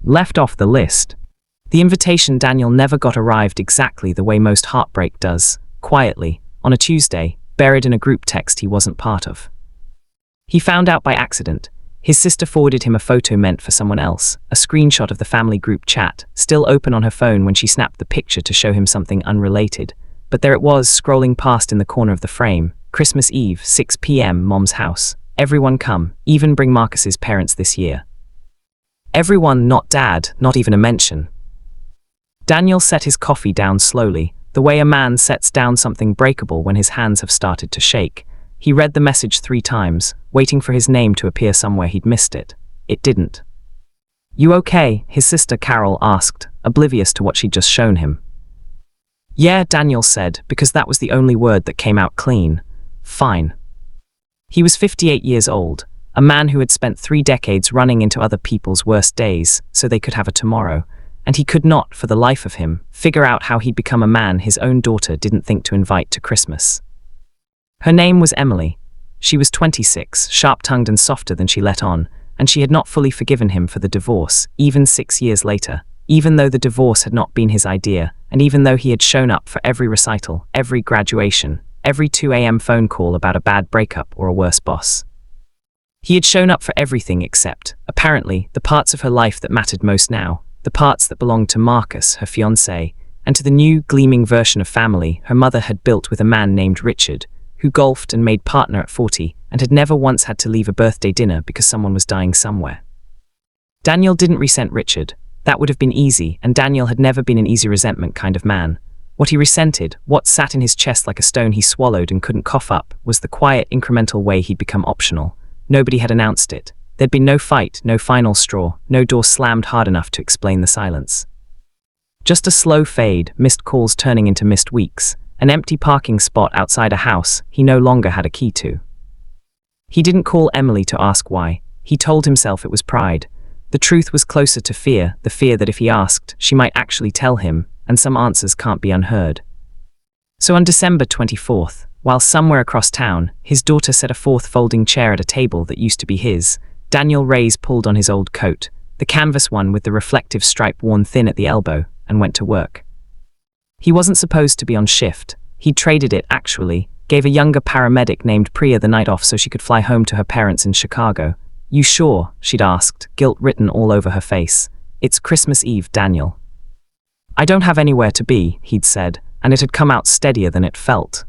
left off the list. The invitation Daniel never got arrived exactly the way most heartbreak does, quietly, on a Tuesday, buried in a group text he wasn't part of. He found out by accident. His sister forwarded him a photo meant for someone else, a screenshot of the family group chat, still open on her phone when she snapped the picture to show him something unrelated. But there it was, scrolling past in the corner of the frame. Christmas Eve, 6 p.m, Mom's house. Everyone come, even bring Marcus's parents this year. Everyone, not Dad, not even a mention. Daniel set his coffee down slowly, the way a man sets down something breakable when his hands have started to shake. He read the message 3 times, waiting for his name to appear somewhere he'd missed it. It didn't. "You okay?" his sister Carol asked, oblivious to what she'd just shown him. "Yeah," Daniel said, because that was the only word that came out clean. "Fine." He was 58 years old, a man who had spent 3 decades running into other people's worst days so they could have a tomorrow, and he could not, for the life of him, figure out how he'd become a man his own daughter didn't think to invite to Christmas. Her name was Emily. She was 26, sharp-tongued and softer than she let on, and she had not fully forgiven him for the divorce, even 6 years later, even though the divorce had not been his idea, and even though he had shown up for every recital, every graduation, every 2 a.m. phone call about a bad breakup or a worse boss. He had shown up for everything except, apparently, the parts of her life that mattered most now, the parts that belonged to Marcus, her fiancé, and to the new, gleaming version of family her mother had built with a man named Richard, who golfed and made partner at 40 and had never once had to leave a birthday dinner because someone was dying somewhere. Daniel didn't resent Richard. That would have been easy, and Daniel had never been an easy resentment kind of man. What he resented, what sat in his chest like a stone he swallowed and couldn't cough up, was the quiet, incremental way he'd become optional. Nobody had announced it. There'd been no fight, no final straw, no door slammed hard enough to explain the silence. Just a slow fade, missed calls turning into missed weeks, an empty parking spot outside a house he no longer had a key to. He didn't call Emily to ask why. He told himself it was pride. The truth was closer to fear, the fear that if he asked, she might actually tell him, and some answers can't be unheard. So on December 24th, while somewhere across town, his daughter set a 4th folding chair at a table that used to be his, Daniel Reyes pulled on his old coat, the canvas one with the reflective stripe worn thin at the elbow, and went to work. He wasn't supposed to be on shift. He'd traded it, actually, gave a younger paramedic named Priya the night off so she could fly home to her parents in Chicago. "You sure?" she'd asked, guilt written all over her face. "It's Christmas Eve, Daniel." "I don't have anywhere to be," he'd said, and it had come out steadier than it felt.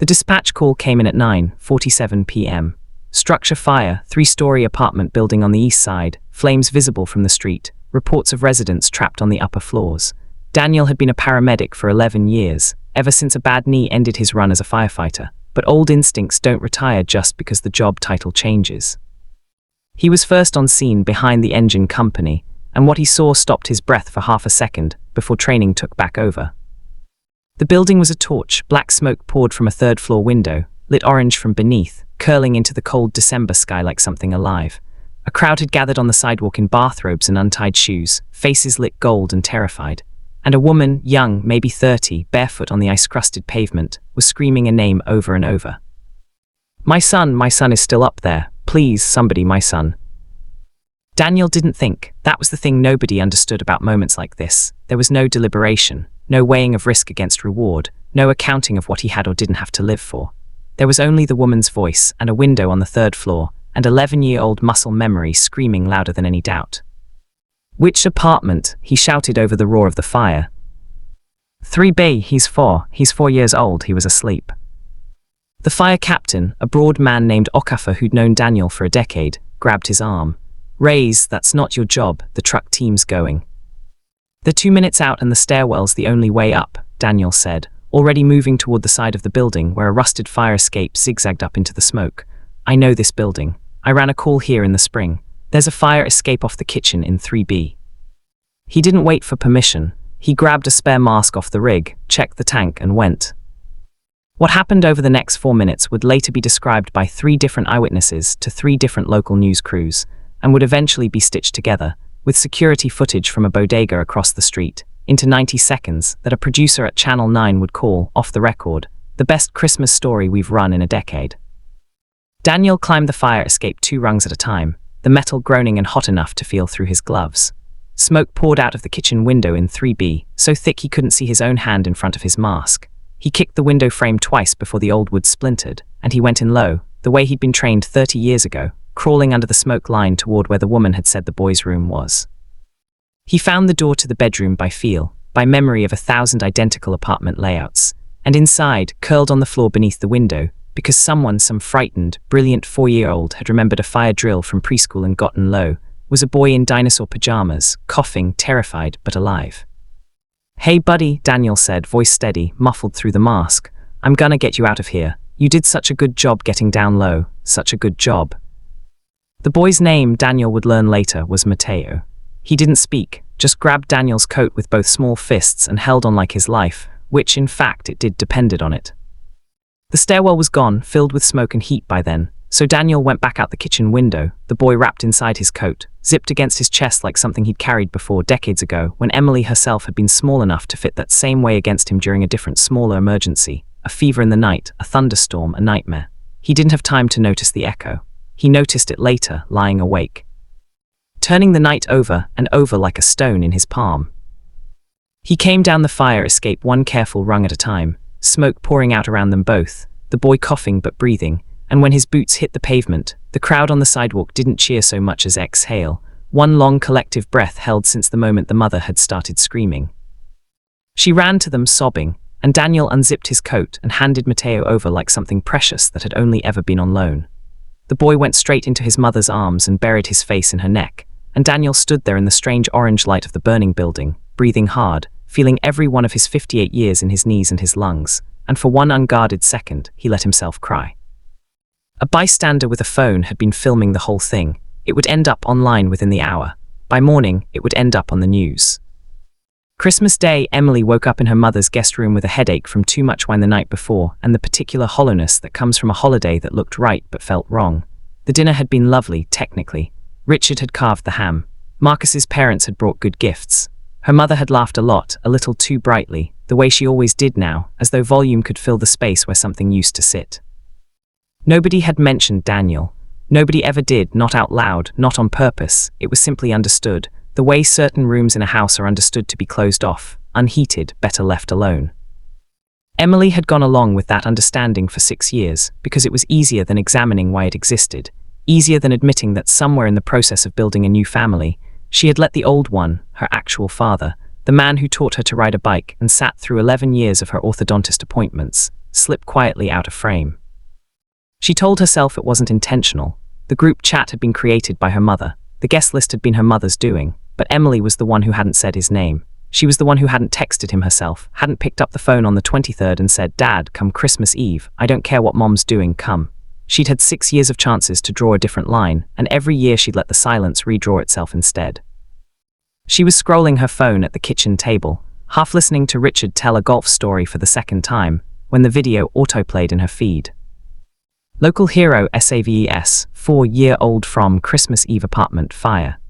The dispatch call came in at 9:47 p.m. Structure fire, 3-story apartment building on the east side, flames visible from the street, reports of residents trapped on the upper floors. Daniel had been a paramedic for 11 years, ever since a bad knee ended his run as a firefighter, but old instincts don't retire just because the job title changes. He was first on scene behind the engine company, and what he saw stopped his breath for half a second before training took back over. The building was a torch, black smoke poured from a 3rd-floor window, lit orange from beneath, curling into the cold December sky like something alive. A crowd had gathered on the sidewalk in bathrobes and untied shoes, faces lit gold and terrified. And a woman, young, maybe 30, barefoot on the ice-crusted pavement, was screaming a name over and over. My son is still up there. Please, somebody, my son." Daniel didn't think. That was the thing nobody understood about moments like this. There was no deliberation, no weighing of risk against reward, no accounting of what he had or didn't have to live for. There was only the woman's voice and a window on the 3rd floor, and 11-year-old muscle memory screaming louder than any doubt. "Which apartment?" he shouted over the roar of the fire. 3B, he's 4 years old, he was asleep. The fire captain, a broad man named Okafor who'd known Daniel for a decade, grabbed his arm. "Reyes, that's not your job, the truck team's going." "They're 2 minutes out and the stairwell's the only way up," Daniel said, already moving toward the side of the building where a rusted fire escape zigzagged up into the smoke. "I know this building. I ran a call here in the spring. There's a fire escape off the kitchen in 3B. He didn't wait for permission. He grabbed a spare mask off the rig, checked the tank, and went. What happened over the next 4 minutes would later be described by 3 different eyewitnesses to 3 different local news crews, and would eventually be stitched together, with security footage from a bodega across the street, into 90 seconds that a producer at Channel 9 would call, off the record, the best Christmas story we've run in a decade. Daniel climbed the fire escape 2 rungs at a time, the metal groaning and hot enough to feel through his gloves. Smoke poured out of the kitchen window in 3B, so thick he couldn't see his own hand in front of his mask. He kicked the window frame twice before the old wood splintered, and he went in low, the way he'd been trained 30 years ago, crawling under the smoke line toward where the woman had said the boy's room was. He found the door to the bedroom by feel, by memory of 1,000 identical apartment layouts, and inside, curled on the floor beneath the window, because some frightened, brilliant 4-year-old had remembered a fire drill from preschool and gotten low, was a boy in dinosaur pajamas, coughing, terrified but alive. "Hey buddy," Daniel said, voice steady, muffled through the mask. "I'm gonna get you out of here. You did such a good job getting down low, such a good job." The boy's name, Daniel would learn later, was Mateo. He didn't speak, just grabbed Daniel's coat with both small fists and held on like his life, which in fact it did depended on it. The stairwell was gone, filled with smoke and heat by then, so Daniel went back out the kitchen window, the boy wrapped inside his coat, zipped against his chest like something he'd carried before decades ago, when Emily herself had been small enough to fit that same way against him during a different, smaller emergency, a fever in the night, a thunderstorm, a nightmare. He didn't have time to notice the echo. He noticed it later, lying awake, turning the night over and over like a stone in his palm. He came down the fire escape one careful rung at a time, smoke pouring out around them both, the boy coughing but breathing, and when his boots hit the pavement, the crowd on the sidewalk didn't cheer so much as exhale, one long collective breath held since the moment the mother had started screaming. She ran to them sobbing, and Daniel unzipped his coat and handed Mateo over like something precious that had only ever been on loan. The boy went straight into his mother's arms and buried his face in her neck, and Daniel stood there in the strange orange light of the burning building, breathing hard, feeling every one of his 58 years in his knees and his lungs, and for one unguarded second, he let himself cry. A bystander with a phone had been filming the whole thing. It would end up online within the hour. By morning, it would end up on the news. Christmas Day, Emily woke up in her mother's guest room with a headache from too much wine the night before and the particular hollowness that comes from a holiday that looked right but felt wrong. The dinner had been lovely, technically. Richard had carved the ham. Marcus's parents had brought good gifts. Her mother had laughed a lot, a little too brightly, the way she always did now, as though volume could fill the space where something used to sit. Nobody had mentioned Daniel. Nobody ever did, not out loud, not on purpose. It was simply understood, the way certain rooms in a house are understood to be closed off, unheated, better left alone. Emily had gone along with that understanding for 6 years, because it was easier than examining why it existed, easier than admitting that somewhere in the process of building a new family, she had let the old one, her actual father, the man who taught her to ride a bike and sat through 11 years of her orthodontist appointments, slip quietly out of frame. She told herself it wasn't intentional. The group chat had been created by her mother. The guest list had been her mother's doing, but Emily was the one who hadn't said his name. She was the one who hadn't texted him herself, hadn't picked up the phone on the 23rd and said, "Dad, come Christmas Eve, I don't care what Mom's doing, come." She'd had 6 years of chances to draw a different line, and every year she'd let the silence redraw itself instead. She was scrolling her phone at the kitchen table, half listening to Richard tell a golf story for the second time, when the video autoplayed in her feed. Local hero SAVES, 4-year-old from Christmas Eve apartment fire.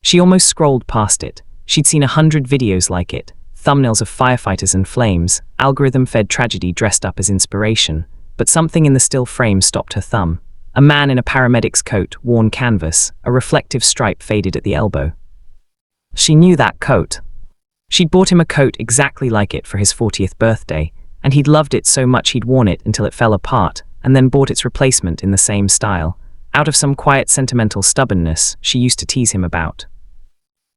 She almost scrolled past it. She'd seen 100 videos like it, thumbnails of firefighters and flames, algorithm-fed tragedy dressed up as inspiration, but something in the still frame stopped her thumb. A man in a paramedic's coat, worn canvas, a reflective stripe faded at the elbow. She knew that coat. She'd bought him a coat exactly like it for his 40th birthday, and he'd loved it so much he'd worn it until it fell apart, and then bought its replacement in the same style, out of some quiet sentimental stubbornness she used to tease him about.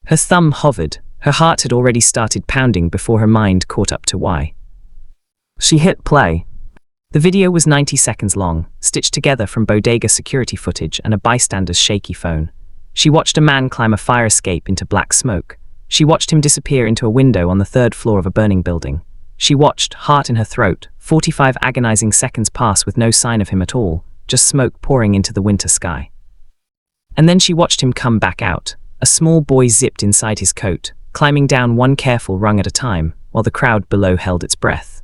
Her thumb hovered. Her heart had already started pounding before her mind caught up to why. She hit play. The video was 90 seconds long, stitched together from bodega security footage and a bystander's shaky phone. She watched a man climb a fire escape into black smoke. She watched him disappear into a window on the 3rd floor of a burning building. She watched, heart in her throat, 45 agonizing seconds pass with no sign of him at all, just smoke pouring into the winter sky. And then she watched him come back out. A small boy zipped inside his coat, climbing down one careful rung at a time, while the crowd below held its breath.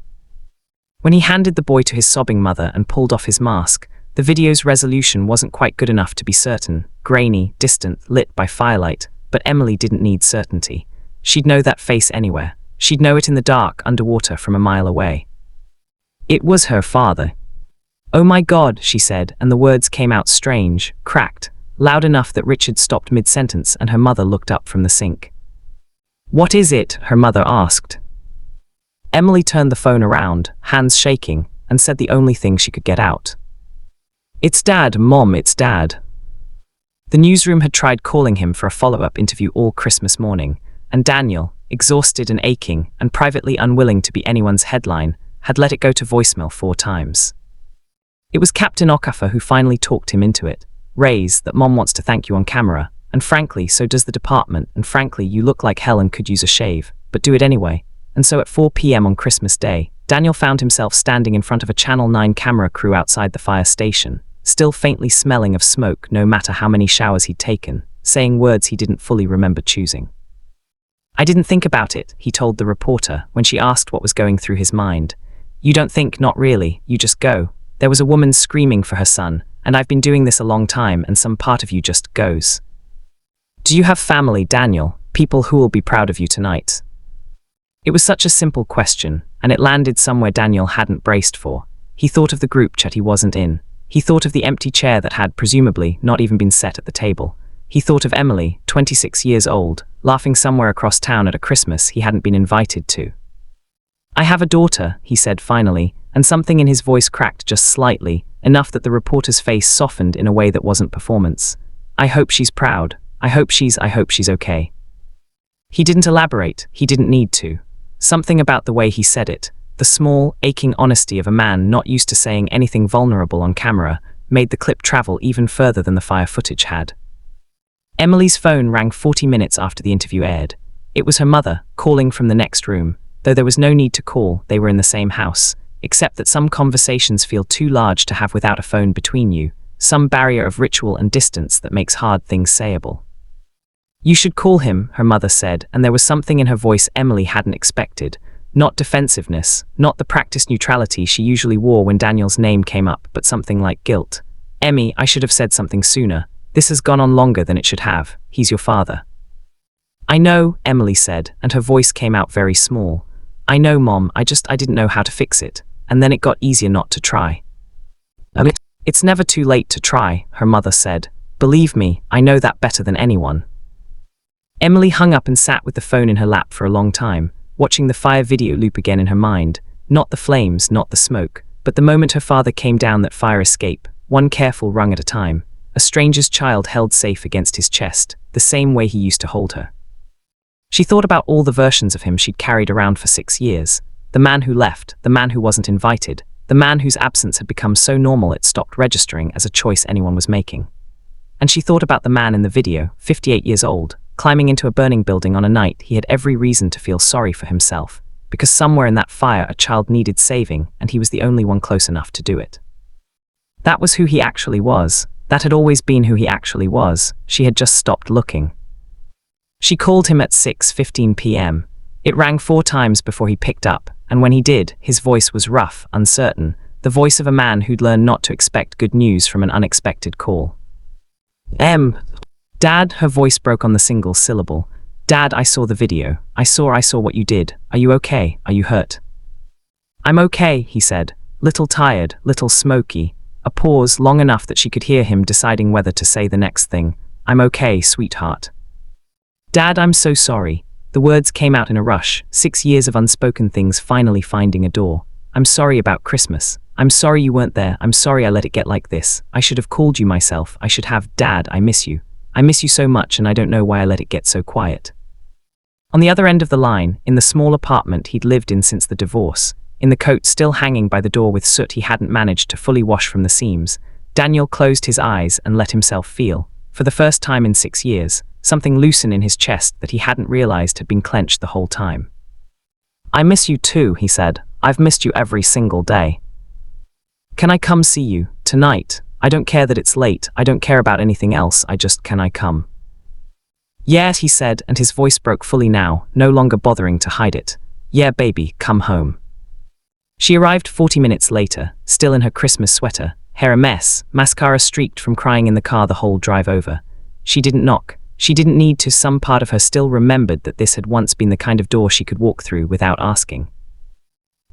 When he handed the boy to his sobbing mother and pulled off his mask, the video's resolution wasn't quite good enough to be certain, grainy, distant, lit by firelight, but Emily didn't need certainty. She'd know that face anywhere. She'd know it in the dark, underwater, from a mile away. It was her father. "Oh my God," she said, and the words came out strange, cracked, loud enough that Richard stopped mid-sentence and her mother looked up from the sink. "What is it?" her mother asked. Emily turned the phone around, hands shaking, and said the only thing she could get out. "It's Dad, Mom, it's Dad." The newsroom had tried calling him for a follow-up interview all Christmas morning, and Daniel, exhausted and aching, and privately unwilling to be anyone's headline, had let it go to voicemail 4 times. It was Captain Okafor who finally talked him into it. "Raise, that Mom wants to thank you on camera, and frankly, so does the department, and frankly, you look like hell and could use a shave, but do it anyway." And so at 4 p.m. on Christmas Day, Daniel found himself standing in front of a Channel 9 camera crew outside the fire station, still faintly smelling of smoke no matter how many showers he'd taken, saying words he didn't fully remember choosing. "I didn't think about it," he told the reporter when she asked what was going through his mind. "You don't think, not really, you just go. There was a woman screaming for her son, and I've been doing this a long time and some part of you just goes. Do you have family, Daniel, people who will be proud of you tonight?" It was such a simple question, and it landed somewhere Daniel hadn't braced for. He thought of the group chat he wasn't in. He thought of the empty chair that had, presumably, not even been set at the table. He thought of Emily, 26 years old, laughing somewhere across town at a Christmas he hadn't been invited to. "I have a daughter," he said finally, and something in his voice cracked just slightly, enough that the reporter's face softened in a way that wasn't performance. "I hope she's proud. I hope she's okay." He didn't elaborate, he didn't need to. Something about the way he said it, the small, aching honesty of a man not used to saying anything vulnerable on camera, made the clip travel even further than the fire footage had. Emily's phone rang 40 minutes after the interview aired. It was her mother, calling from the next room, though there was no need to call, they were in the same house, except that some conversations feel too large to have without a phone between you, some barrier of ritual and distance that makes hard things sayable. "You should call him," her mother said, and there was something in her voice Emily hadn't expected. Not defensiveness, not the practiced neutrality she usually wore when Daniel's name came up, but something like guilt. "Emmy, I should have said something sooner. This has gone on longer than it should have. He's your father." "I know," Emily said, and her voice came out very small. "I know, Mom, I didn't know how to fix it. And then it got easier not to try." "It's never too late to try," her mother said. "Believe me, I know that better than anyone." Emily hung up and sat with the phone in her lap for a long time, watching the fire video loop again in her mind, not the flames, not the smoke, but the moment her father came down that fire escape, one careful rung at a time, a stranger's child held safe against his chest, the same way he used to hold her. She thought about all the versions of him she'd carried around for 6 years, the man who left, the man who wasn't invited, the man whose absence had become so normal it stopped registering as a choice anyone was making. And she thought about the man in the video, 58 years old, climbing into a burning building on a night he had every reason to feel sorry for himself, because somewhere in that fire a child needed saving and he was the only one close enough to do it. That was who he actually was. That had always been who he actually was. She had just stopped looking. She called him at 6:15 p.m. It rang 4 times before he picked up, and when he did, his voice was rough, uncertain, the voice of a man who'd learned not to expect good news from an unexpected call. "Dad," her voice broke on the single syllable. "Dad, I saw the video. I saw what you did. Are you okay? Are you hurt?" "I'm okay," he said, little tired, little smoky, a pause long enough that she could hear him deciding whether to say the next thing. "I'm okay, sweetheart." "Dad, I'm so sorry." The words came out in a rush, 6 years of unspoken things finally finding a door. "I'm sorry about Christmas. I'm sorry you weren't there. I'm sorry I let it get like this. I should have called you myself. I should have. Dad, I miss you. I miss you so much and I don't know why I let it get so quiet." On the other end of the line, in the small apartment he'd lived in since the divorce, in the coat still hanging by the door with soot he hadn't managed to fully wash from the seams, Daniel closed his eyes and let himself feel, for the first time in 6 years, something loosen in his chest that he hadn't realized had been clenched the whole time. "I miss you too," he said. "I've missed you every single day. Can I come see you, tonight? I don't care that it's late, I don't care about anything else, can I come?" "Yeah," he said, and his voice broke fully now, no longer bothering to hide it. "Yeah, baby, come home." She arrived 40 minutes later, still in her Christmas sweater, hair a mess, mascara streaked from crying in the car the whole drive over. She didn't knock. She didn't need to. Some part of her still remembered that this had once been the kind of door she could walk through without asking.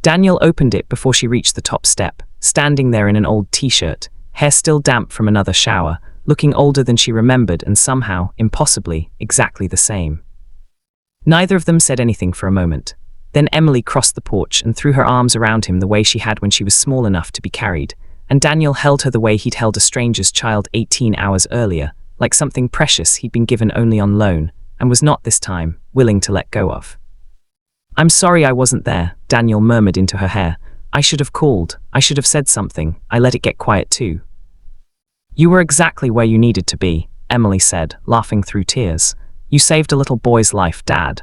Daniel opened it before she reached the top step, standing there in an old t-shirt, hair still damp from another shower, looking older than she remembered and somehow, impossibly, exactly the same. Neither of them said anything for a moment. Then Emily crossed the porch and threw her arms around him the way she had when she was small enough to be carried, and Daniel held her the way he'd held a stranger's child 18 hours earlier, like something precious he'd been given only on loan, and was not this time willing to let go of. "I'm sorry I wasn't there," Daniel murmured into her hair. "I should have called. I should have said something. I let it get quiet too." "You were exactly where you needed to be," Emily said, laughing through tears. "You saved a little boy's life, Dad."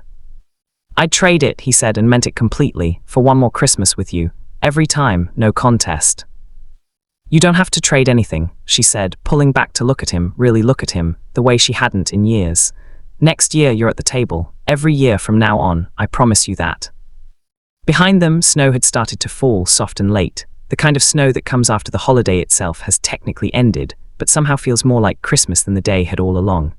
"I'd trade it," he said, and meant it completely, "for one more Christmas with you. Every time, no contest." "You don't have to trade anything," she said, pulling back to look at him, really look at him, the way she hadn't in years. "Next year you're at the table. Every year from now on, I promise you that." Behind them, snow had started to fall, soft and late. The kind of snow that comes after the holiday itself has technically ended, but somehow feels more like Christmas than the day had all along.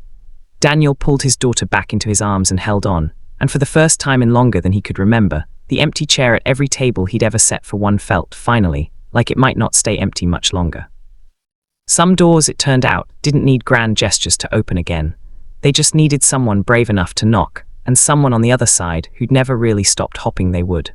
Daniel pulled his daughter back into his arms and held on, and for the first time in longer than he could remember, the empty chair at every table he'd ever set for one felt, finally, like it might not stay empty much longer. Some doors, it turned out, didn't need grand gestures to open again. They just needed someone brave enough to knock, and someone on the other side who'd never really stopped hoping they would.